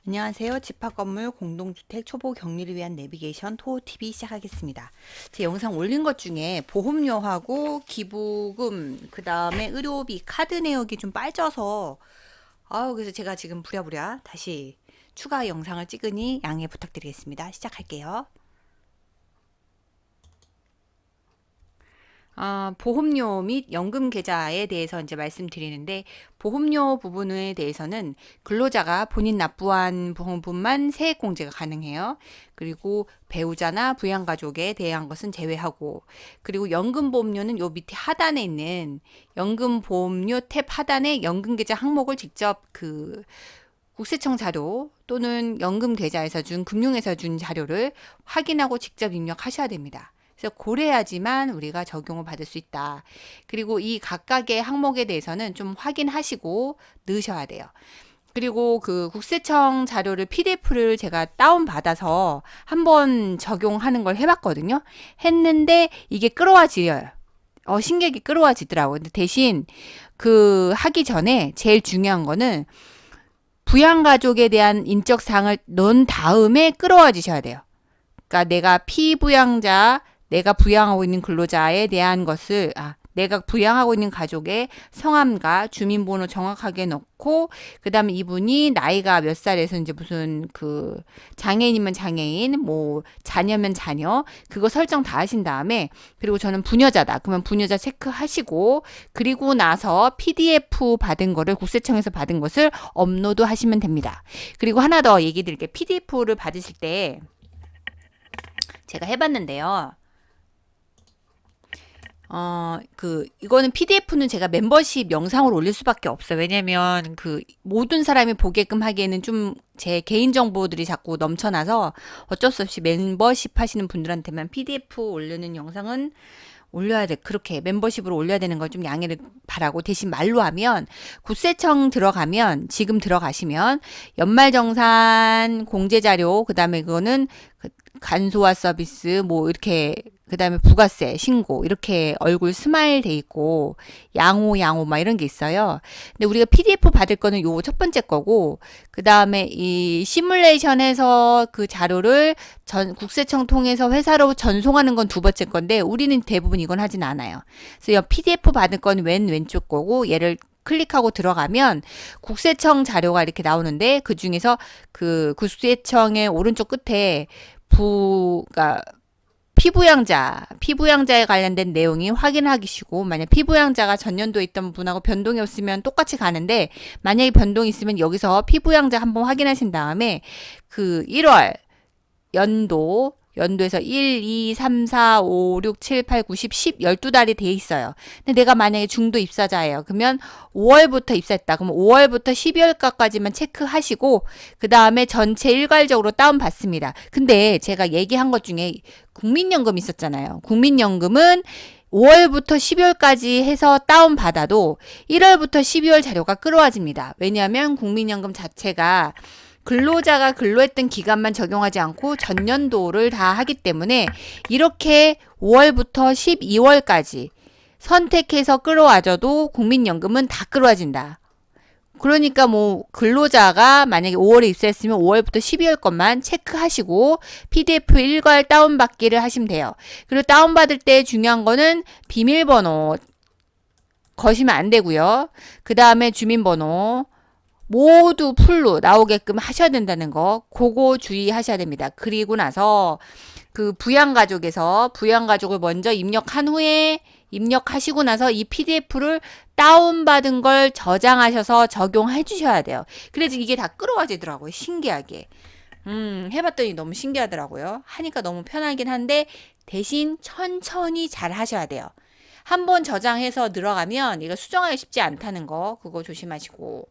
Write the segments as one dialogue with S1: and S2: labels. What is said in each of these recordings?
S1: 안녕하세요. 집합건물 공동주택 초보 격리를 위한 내비게이션 토호TV 시작하겠습니다. 제 영상 올린 것 중에 보험료하고 기부금, 그 다음에 의료비, 카드 내역이 좀 빠져서 그래서 제가 지금 부랴부랴 다시 추가 영상을 찍으니 양해 부탁드리겠습니다. 시작할게요. 보험료 및 연금 계좌에 대해서 이제 말씀드리는데, 보험료 부분에 대해서는 근로자가 본인 납부한 부분만 세액공제가 가능해요. 그리고 배우자나 부양가족에 대한 것은 제외하고, 그리고 연금보험료는 요 밑에 하단에 있는 연금보험료 탭 하단에 연금계좌 항목을 직접 국세청 자료 또는 연금계좌에서 준, 금융에서 준 자료를 확인하고 직접 입력하셔야 됩니다. 그래서 고래야지만 우리가 적용을 받을 수 있다. 그리고 이 각각의 항목에 대해서는 좀 확인하시고 넣으셔야 돼요. 그리고 그 국세청 자료를 PDF를 제가 다운받아서 한번 적용하는 걸 해봤거든요. 했는데 이게 끌어와지려요. 신기하게 끌어와지더라고요. 근데 대신 하기 전에 제일 중요한 거는 부양가족에 대한 인적사항을 넣은 다음에 끌어와지셔야 돼요. 그러니까 내가 피부양자, 내가 부양하고 있는 근로자에 대한 것을 내가 부양하고 있는 가족의 성함과 주민번호 정확하게 넣고, 그 다음에 이분이 나이가 몇 살에서 이제 무슨 장애인이면 장애인, 뭐 자녀면 자녀, 그거 설정 다 하신 다음에, 그리고 저는 부녀자다. 그러면 부녀자 체크하시고, 그리고 나서 PDF 받은 거를 국세청에서 받은 것을 업로드 하시면 됩니다. 그리고 하나 더 얘기 드릴게요. PDF를 받으실 때 제가 해봤는데요. 이거는 PDF는 제가 멤버십 영상으로 올릴 수밖에 없어요. 왜냐면 모든 사람이 보게끔 하기에는 좀 제 개인정보들이 자꾸 넘쳐나서 어쩔 수 없이 멤버십 하시는 분들한테만 PDF 올리는 영상은 올려야 돼. 그렇게 멤버십으로 올려야 되는 걸 좀 양해를 바라고, 대신 말로 하면 국세청 들어가면, 지금 들어가시면 연말정산 공제자료, 그 다음에 그거는 간소화 서비스, 뭐 이렇게, 그 다음에 부가세 신고, 이렇게 얼굴 스마일 돼 있고 양호 막 이런 게 있어요. 근데 우리가 PDF 받을 거는 요 첫 번째 거고, 그 다음에 이 시뮬레이션에서 그 자료를 국세청 통해서 회사로 전송하는 건 두 번째 건데, 우리는 대부분 이건 하진 않아요. 그래서 PDF 받을 건 왼쪽 거고, 얘를 클릭하고 들어가면 국세청 자료가 이렇게 나오는데, 그 중에서 국세청의 오른쪽 끝에 피부양자에 관련된 내용이 확인하기시고, 만약 피부양자가 전년도에 있던 분하고 변동이 없으면 똑같이 가는데, 만약에 변동이 있으면 여기서 피부양자 한번 확인하신 다음에 1월 연도에서 1, 2, 3, 4, 5, 6, 7, 8, 9, 10, 12달이 돼 있어요. 근데 내가 만약에 중도 입사자예요. 그러면 5월부터 입사했다. 그럼 5월부터 12월까지만 체크하시고, 그 다음에 전체 일괄적으로 다운받습니다. 근데 제가 얘기한 것 중에 국민연금 있었잖아요. 국민연금은 5월부터 12월까지 해서 다운받아도 1월부터 12월 자료가 끌어와집니다. 왜냐하면 국민연금 자체가 근로자가 근로했던 기간만 적용하지 않고 전년도를 다 하기 때문에, 이렇게 5월부터 12월까지 선택해서 끌어와줘도 국민연금은 다 끌어와진다. 그러니까 뭐 근로자가 만약에 5월에 입사했으면 5월부터 12월 것만 체크하시고 PDF 일괄 다운받기를 하시면 돼요. 그리고 다운받을 때 중요한 거는 비밀번호 거시면 안 되고요. 그 다음에 주민번호 모두 풀로 나오게끔 하셔야 된다는 거, 그거 주의하셔야 됩니다. 그리고 나서 부양가족에서 부양가족을 먼저 입력하시고 나서 이 PDF를 다운받은 걸 저장하셔서 적용해 주셔야 돼요. 그래서 이게 다 끌어와지더라고요. 신기하게. 해봤더니 너무 신기하더라고요. 하니까 너무 편하긴 한데, 대신 천천히 잘 하셔야 돼요. 한번 저장해서 들어가면 이거 수정하기 쉽지 않다는 거, 그거 조심하시고.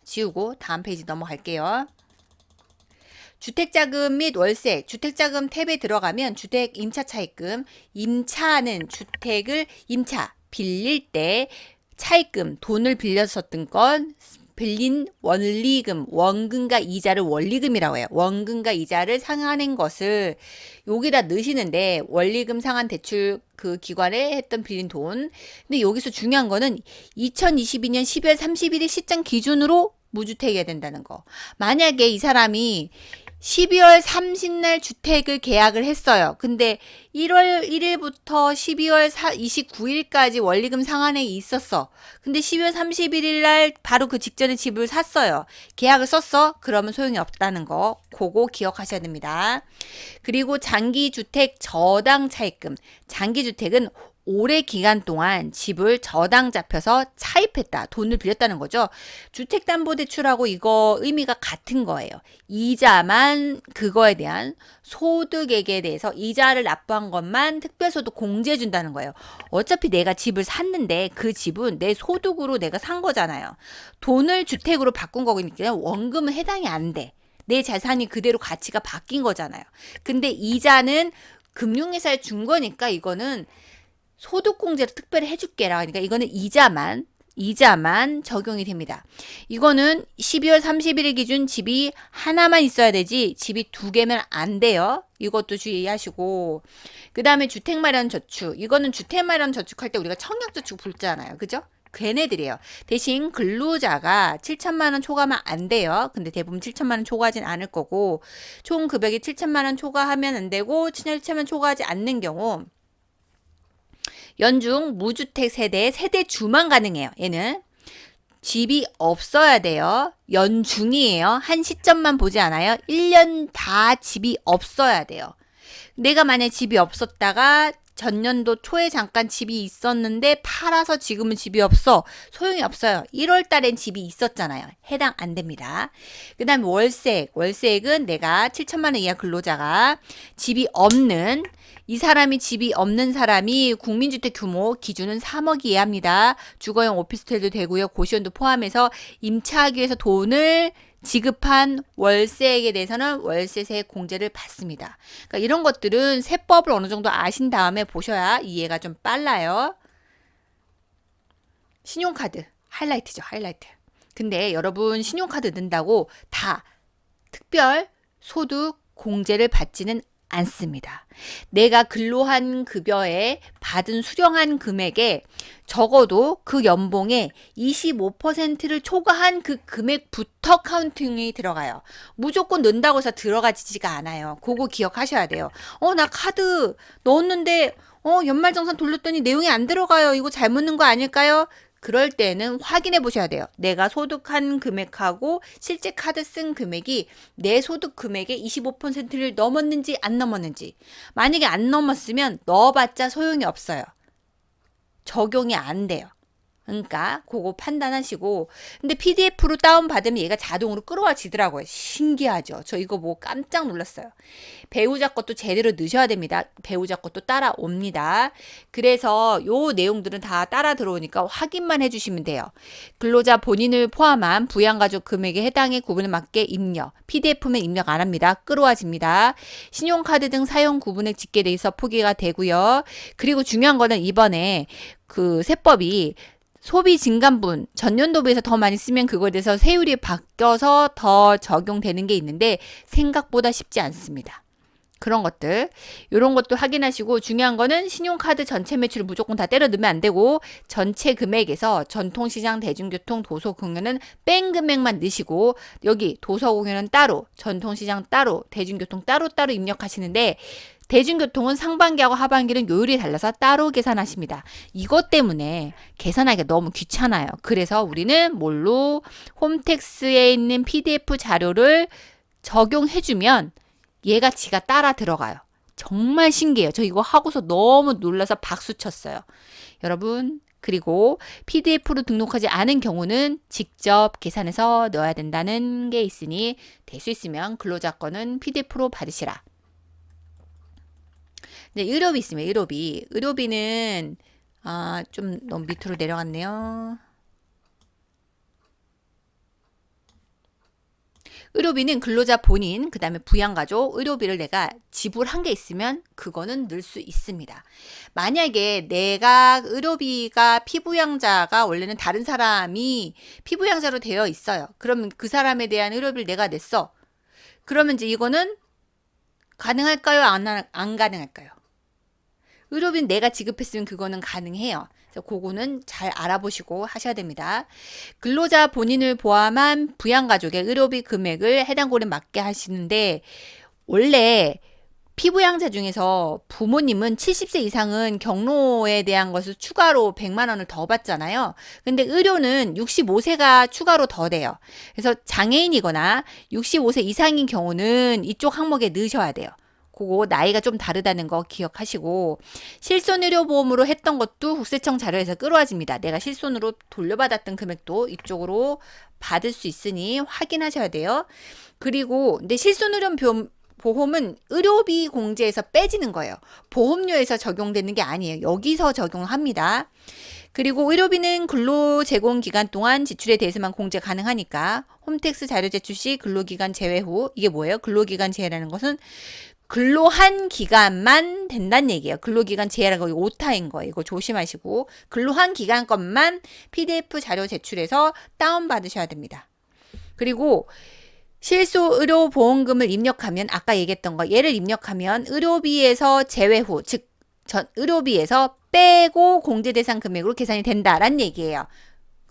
S1: 지우고 다음 페이지 넘어갈게요. 주택자금 및 월세, 주택자금 탭에 들어가면 주택 임차 차입금, 임차는 주택을 빌릴 때 차입금, 돈을 빌렸었던 건 빌린 원리금, 원금과 이자를 원리금이라고 해요. 원금과 이자를 상환한 것을 여기다 넣으시는데, 원리금 상환 대출 기관에 했던 빌린 돈. 근데 여기서 중요한 거는 2022년 12월 31일 시점 기준으로 무주택이어야 된다는 거. 만약에 이 사람이 12월 30날 주택을 계약을 했어요. 근데 1월 1일부터 12월 29일까지 원리금 상환액이 있었어. 근데 12월 31일 날 바로 그 직전에 집을 샀어요. 계약을 썼어? 그러면 소용이 없다는 거. 그거 기억하셔야 됩니다. 그리고 장기주택 저당 차입금. 장기주택은 오래 기간 동안 집을 저당 잡혀서 차입했다. 돈을 빌렸다는 거죠. 주택담보대출하고 이거 의미가 같은 거예요. 이자만 그거에 대한 소득액에 대해서 이자를 납부한 것만 특별소득 공제해 준다는 거예요. 어차피 내가 집을 샀는데 그 집은 내 소득으로 내가 산 거잖아요. 돈을 주택으로 바꾼 거니까 원금은 해당이 안 돼. 내 자산이 그대로 가치가 바뀐 거잖아요. 근데 이자는 금융회사에 준 거니까 이거는 소득공제를 특별히 해줄게라. 그러니까 이거는 이자만 적용이 됩니다. 이거는 12월 31일 기준 집이 하나만 있어야 되지 집이 두 개면 안 돼요. 이것도 주의하시고 그 다음에 주택마련저축. 이거는 주택마련저축할 때 우리가 청약저축 붙잖아요. 그죠? 걔네들이에요. 대신 근로자가 7천만 원 초과하면 안 돼요. 근데 대부분 7천만 원 초과하진 않을 거고 총 금액이 7천만 원 초과하면 안 되고 7천만 원 초과하지 않는 경우 연중 무주택 세대주만 가능해요. 얘는 집이 없어야 돼요. 연중이에요. 한 시점만 보지 않아요. 1년 다 집이 없어야 돼요. 내가 만약에 집이 없었다가 전년도 초에 잠깐 집이 있었는데 팔아서 지금은 집이 없어. 소용이 없어요. 1월 달엔 집이 있었잖아요. 해당 안 됩니다. 그 다음에 월세액은 내가 7천만 원 이하 근로자가 집이 없는 이 사람이 집이 없는 사람이 국민주택 규모 기준은 3억 이하입니다. 주거용 오피스텔도 되고요. 고시원도 포함해서 임차하기 위해서 돈을 지급한 월세액에 대해서는 월세세 공제를 받습니다. 그러니까 이런 것들은 세법을 어느 정도 아신 다음에 보셔야 이해가 좀 빨라요. 신용카드 하이라이트죠. 하이라이트. 근데 여러분 신용카드 넣는다고 다 특별 소득 공제를 받지는 않습니다. 내가 근로한 급여에 받은 수령한 금액에 적어도 그 연봉의 25%를 초과한 그 금액부터 카운팅이 들어가요. 무조건 넣는다고 해서 들어가지가 않아요. 그거 기억하셔야 돼요. 나 카드 넣었는데 연말정산 돌렸더니 내용이 안 들어가요. 이거 잘못 넣은 거 아닐까요? 그럴 때는 확인해 보셔야 돼요. 내가 소득한 금액하고 실제 카드 쓴 금액이 내 소득 금액의 25%를 넘었는지 안 넘었는지. 만약에 안 넘었으면 넣어봤자 소용이 없어요. 적용이 안 돼요. 그러니까 그거 판단하시고 근데 PDF로 다운받으면 얘가 자동으로 끌어와지더라고요. 신기하죠. 저 이거 뭐 깜짝 놀랐어요. 배우자 것도 제대로 넣으셔야 됩니다. 배우자 것도 따라옵니다. 그래서 요 내용들은 다 따라 들어오니까 확인만 해주시면 돼요. 근로자 본인을 포함한 부양가족 금액에 해당의 구분에 맞게 입력. PDF면 입력 안 합니다. 끌어와집니다. 신용카드 등 사용 구분액 집계돼 있어 포기가 되고요. 그리고 중요한 거는 이번에 그 세법이 소비 증감분 전년도 비해서 더 많이 쓰면 그거에 대해서 세율이 바뀌어서 더 적용되는 게 있는데 생각보다 쉽지 않습니다. 그런 것들 이런 것도 확인하시고 중요한 거는 신용카드 전체 매출을 무조건 다 때려 넣으면 안 되고 전체 금액에서 전통시장 대중교통 도서공연은 뺀 금액만 넣으시고 여기 도서공연은 따로 전통시장 따로 대중교통 따로 입력하시는데 대중교통은 상반기하고 하반기는 요율이 달라서 따로 계산하십니다. 이것 때문에 계산하기가 너무 귀찮아요. 그래서 우리는 뭘로 홈택스에 있는 PDF 자료를 적용해주면 얘가 지가 따라 들어가요. 정말 신기해요. 저 이거 하고서 너무 놀라서 박수 쳤어요. 여러분 그리고 PDF로 등록하지 않은 경우는 직접 계산해서 넣어야 된다는 게 있으니 될 수 있으면 근로자 거는 PDF로 받으시라. 네, 의료비 있으면 의료비는 좀 너무 밑으로 내려갔네요. 의료비는 근로자 본인, 그 다음에 부양가족, 의료비를 내가 지불한 게 있으면 그거는 넣을 수 있습니다. 만약에 내가 의료비가 피부양자가 원래는 다른 사람이 피부양자로 되어 있어요. 그러면 그 사람에 대한 의료비를 내가 냈어. 그러면 이제 이거는 가능할까요? 안 가능할까요? 의료비는 내가 지급했으면 그거는 가능해요. 그래서 그거는 잘 알아보시고 하셔야 됩니다. 근로자 본인을 포함한 부양가족의 의료비 금액을 해당 고려에 맞게 하시는데 원래 피부양자 중에서 부모님은 70세 이상은 경로에 대한 것을 추가로 100만 원을 더 받잖아요. 근데 의료는 65세가 추가로 더 돼요. 그래서 장애인이거나 65세 이상인 경우는 이쪽 항목에 넣으셔야 돼요. 그거 나이가 좀 다르다는 거 기억하시고 실손의료보험으로 했던 것도 국세청 자료에서 끌어와집니다. 내가 실손으로 돌려받았던 금액도 이쪽으로 받을 수 있으니 확인하셔야 돼요. 그리고 근데 보험은 의료비 공제에서 빼지는 거예요. 보험료에서 적용되는 게 아니에요. 여기서 적용합니다. 그리고 의료비는 근로 제공 기간 동안 지출에 대해서만 공제 가능하니까 홈택스 자료 제출 시 근로기간 제외 후 이게 뭐예요? 근로기간 제외라는 것은 근로한 기간만 된다는 얘기예요. 근로기간 제외라는 거 오타인 거예요. 이거 조심하시고 근로한 기간 것만 PDF 자료 제출해서 다운받으셔야 됩니다. 그리고 실손의료보험금을 입력하면 아까 얘기했던 거 얘를 입력하면 의료비에서 제외 후 즉 의료비에서 빼고 공제대상 금액으로 계산이 된다라는 얘기예요.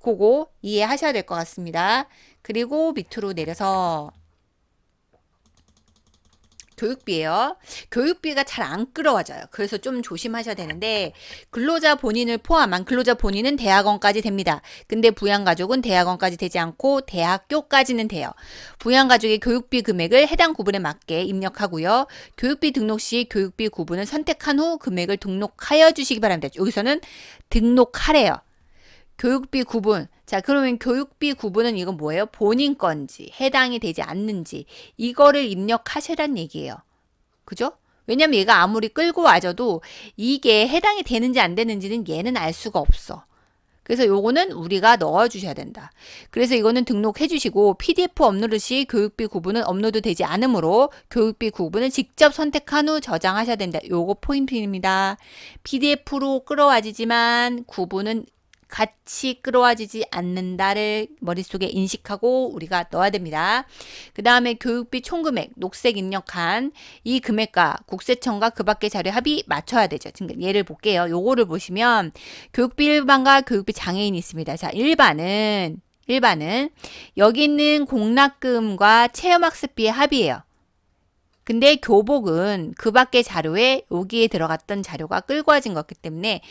S1: 그거 이해하셔야 될 것 같습니다. 그리고 밑으로 내려서 교육비예요. 교육비가 잘 안 끌어와져요. 그래서 좀 조심하셔야 되는데 근로자 본인을 포함한 근로자 본인은 대학원까지 됩니다. 근데 부양가족은 대학원까지 되지 않고 대학교까지는 돼요. 부양가족의 교육비 금액을 해당 구분에 맞게 입력하고요. 교육비 등록 시 교육비 구분을 선택한 후 금액을 등록하여 주시기 바랍니다. 여기서는 등록하래요. 교육비 구분. 자, 그러면 교육비 구분은 이건 뭐예요? 본인 건지, 해당이 되지 않는지, 이거를 입력하시란 얘기예요. 그죠? 왜냐면 얘가 아무리 끌고 와줘도 이게 해당이 되는지 안 되는지는 얘는 알 수가 없어. 그래서 요거는 우리가 넣어주셔야 된다. 그래서 이거는 등록해 주시고 PDF 업로드 시 교육비 구분은 업로드 되지 않으므로 교육비 구분은 직접 선택한 후 저장하셔야 된다. 요거 포인트입니다. PDF로 끌어와지지만 구분은 같이 끌어와지지 않는다를 머릿속에 인식하고 우리가 넣어야 됩니다. 그 다음에 교육비 총금액 녹색 입력한 이 금액과 국세청과 그 밖의 자료 합의 맞춰야 되죠. 지금 예를 볼게요. 요거를 보시면 교육비 일반과 교육비 장애인이 있습니다. 자, 일반은 여기 있는 공납금과 체험학습비의 합의예요. 근데 교복은 그 밖의 자료에 여기에 들어갔던 자료가 끌고 와진 거기 때문에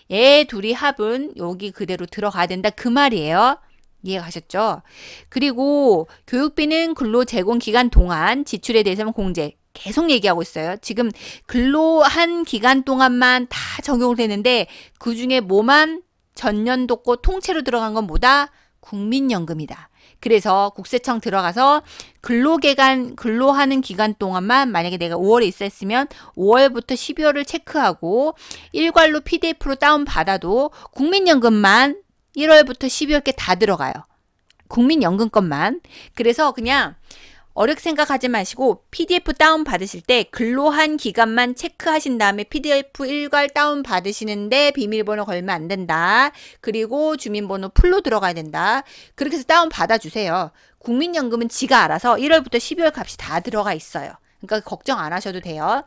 S1: 얘 둘이 합은 여기 그대로 들어가야 된다 그 말이에요. 이해 가셨죠? 그리고 교육비는 근로 제공 기간 동안 지출에 대해서는 공제 계속 얘기하고 있어요. 지금 근로한 기간 동안만 다 적용되는데 그 중에 뭐만 전년도 거 통째로 들어간 건 뭐다? 국민연금이다. 그래서 국세청 들어가서 근로하는 기간 동안만 만약에 내가 5월에 있었으면 5월부터 12월을 체크하고 일괄로 PDF로 다운받아도 국민연금만 1월부터 12월께 다 들어가요. 국민연금 것만. 그래서 그냥 어렵게 생각하지 마시고 PDF 다운 받으실 때 근로한 기간만 체크하신 다음에 PDF 일괄 다운 받으시는데 비밀번호 걸면 안 된다. 그리고 주민번호 풀로 들어가야 된다. 그렇게 해서 다운 받아주세요. 국민연금은 지가 알아서 1월부터 12월 값이 다 들어가 있어요. 그러니까 걱정 안 하셔도 돼요.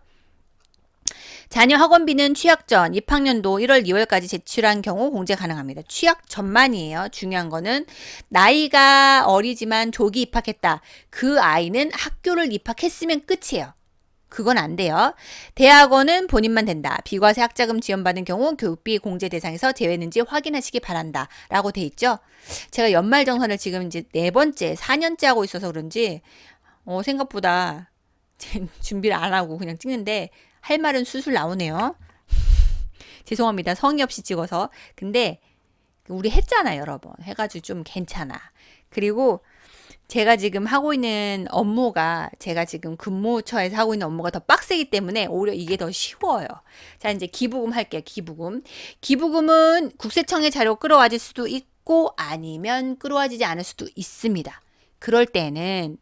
S1: 자녀 학원비는 취학 전 입학년도 1월, 2월까지 제출한 경우 공제 가능합니다. 취학 전만이에요. 중요한 거는 나이가 어리지만 조기 입학했다. 그 아이는 학교를 입학했으면 끝이에요. 그건 안 돼요. 대학원은 본인만 된다. 비과세 학자금 지원받은 경우 교육비 공제 대상에서 제외는지 확인하시기 바란다. 라고 돼 있죠. 제가 연말정산을 지금 이제 4번째, 4년째 하고 있어서 그런지 생각보다 준비를 안 하고 그냥 찍는데 할 말은 술술 나오네요. 죄송합니다. 성의 없이 찍어서. 근데 우리 했잖아 여러 번. 해가지고 좀 괜찮아. 그리고 제가 지금 하고 있는 업무가 제가 지금 근무처에서 하고 있는 업무가 더 빡세기 때문에 오히려 이게 더 쉬워요. 자, 이제 기부금 할게요. 기부금은 국세청의 자료 끌어와질 수도 있고 아니면 끌어와지지 않을 수도 있습니다. 그럴 때는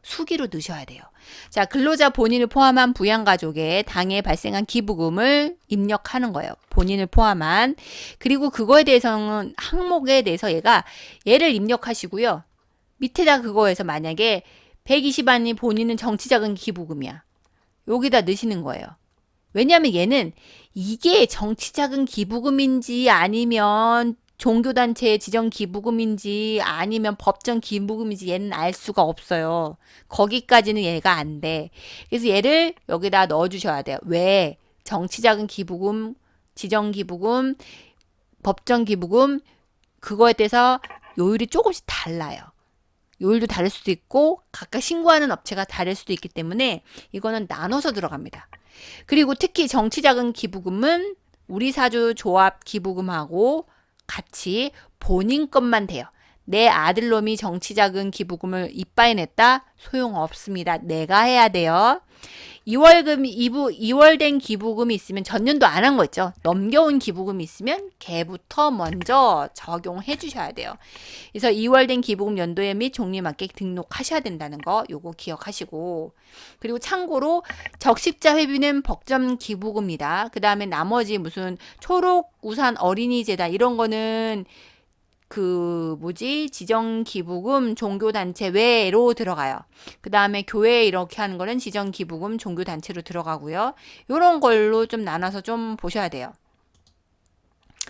S1: 수기로 넣으셔야 돼요. 자, 근로자 본인을 포함한 부양가족의 당해 발생한 기부금을 입력하는 거예요. 본인을 포함한. 그리고 그거에 대해서는 항목에 대해서 얘를 입력하시고요. 밑에다 그거에서 만약에 120안이 본인은 정치자금 기부금이야. 여기다 넣으시는 거예요. 왜냐하면 얘는 이게 정치자금 기부금인지 아니면 종교단체 지정 기부금인지 아니면 법정 기부금인지 얘는 알 수가 없어요. 거기까지는 얘가 안 돼. 그래서 얘를 여기다 넣어 주셔야 돼요. 왜? 정치자금 기부금, 지정 기부금, 법정 기부금 그거에 대해서 요율이 조금씩 달라요. 요율도 다를 수도 있고 각각 신고하는 업체가 다를 수도 있기 때문에 이거는 나눠서 들어갑니다. 그리고 특히 정치자금 기부금은 우리 사주 조합 기부금하고 같이 본인 것만 돼요. 내 아들놈이 정치자금 기부금을 이빠이 냈다? 소용없습니다. 내가 해야 돼요. 2월 된 기부금이 있으면 전년도 안 한 거 있죠. 넘겨온 기부금이 있으면 걔부터 먼저 적용해 주셔야 돼요. 그래서 2월 된 기부금 연도에 및 종류에 맞게 등록하셔야 된다는 거 요거 기억하시고 그리고 참고로 적십자 회비는 법정 기부금이다. 그 다음에 나머지 무슨 초록 우산 어린이재단 이런 거는 지정기부금 종교단체 외로 들어가요. 그 다음에 교회 이렇게 하는 거는 지정기부금 종교단체로 들어가고요. 이런 걸로 좀 나눠서 좀 보셔야 돼요.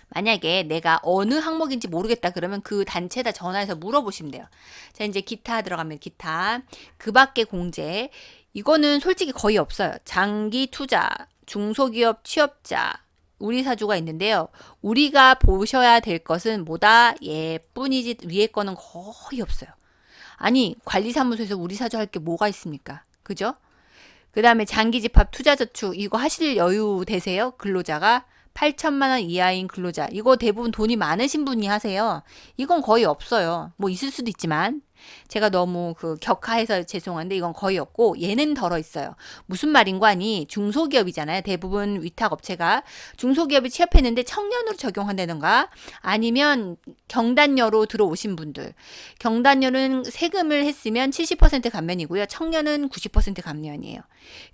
S1: 만약에 내가 어느 항목인지 모르겠다 그러면 그 단체에다 전화해서 물어보시면 돼요. 자, 이제 기타 들어가면 기타. 그 밖에 공제. 이거는 솔직히 거의 없어요. 장기 투자, 중소기업 취업자, 우리 사주가 있는데요. 우리가 보셔야 될 것은 뭐다? 예뿐이지 위에 거는 거의 없어요. 아니, 관리사무소에서 우리 사주 할 게 뭐가 있습니까? 그죠? 그 다음에 장기집합 투자저축 이거 하실 여유 되세요? 근로자가 8천만 원 이하인 근로자 이거 대부분 돈이 많으신 분이 하세요. 이건 거의 없어요. 뭐 있을 수도 있지만 제가 너무 격하해서 죄송한데 이건 거의 없고 얘는 덜어 있어요. 무슨 말인 거 아니? 중소기업이잖아요. 대부분 위탁업체가 중소기업에 취업했는데 청년으로 적용한다든가 아니면 경단녀로 들어오신 분들 경단녀는 세금을 했으면 70% 감면이고요. 청년은 90% 감면이에요.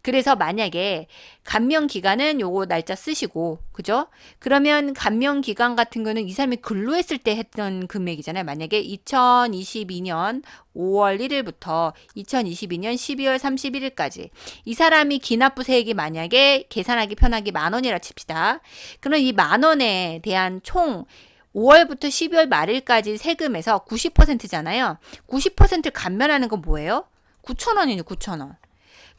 S1: 그래서 만약에 감면 기간은 요거 날짜 쓰시고 그죠? 그러면 감면 기간 같은 거는 이 사람이 근로했을 때 했던 금액이잖아요. 만약에 2022년 5월 1일부터 2022년 12월 31일까지 이 사람이 기납부세액이 만약에 계산하기 편하게 10,000원이라 칩시다. 그럼 이 10,000원에 대한 총 5월부터 12월 말일까지 세금에서 90%잖아요. 90%를 감면하는 건 뭐예요? 9,000원이죠, 9,000원.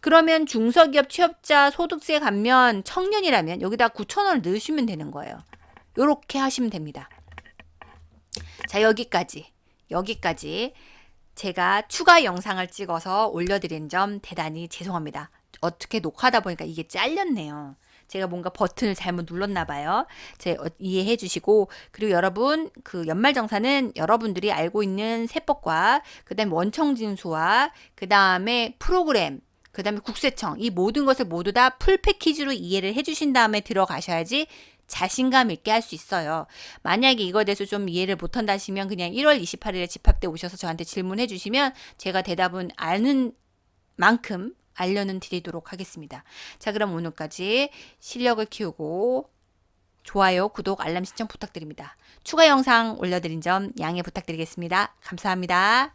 S1: 그러면 중소기업 취업자 소득세 감면 청년이라면 여기다 9,000원을 넣으시면 되는 거예요. 요렇게 하시면 됩니다. 자, 여기까지 제가 추가 영상을 찍어서 올려드린 점 대단히 죄송합니다. 어떻게 녹화하다 보니까 이게 잘렸네요. 제가 뭔가 버튼을 잘못 눌렀나 봐요. 이해해 주시고 그리고 여러분 연말정산은 여러분들이 알고 있는 세법과 그다음에 원청징수와 그다음에 프로그램 그다음에 국세청 이 모든 것을 모두 다 풀 패키지로 이해를 해주신 다음에 들어가셔야지 자신감 있게 할 수 있어요. 만약에 이거에 대해서 좀 이해를 못한다 하시면 그냥 1월 28일에 집합때 오셔서 저한테 질문해 주시면 제가 대답은 아는 만큼 알려는 드리도록 하겠습니다. 자, 그럼 오늘까지 실력을 키우고 좋아요, 구독, 알람 신청 부탁드립니다. 추가 영상 올려드린 점 양해 부탁드리겠습니다. 감사합니다.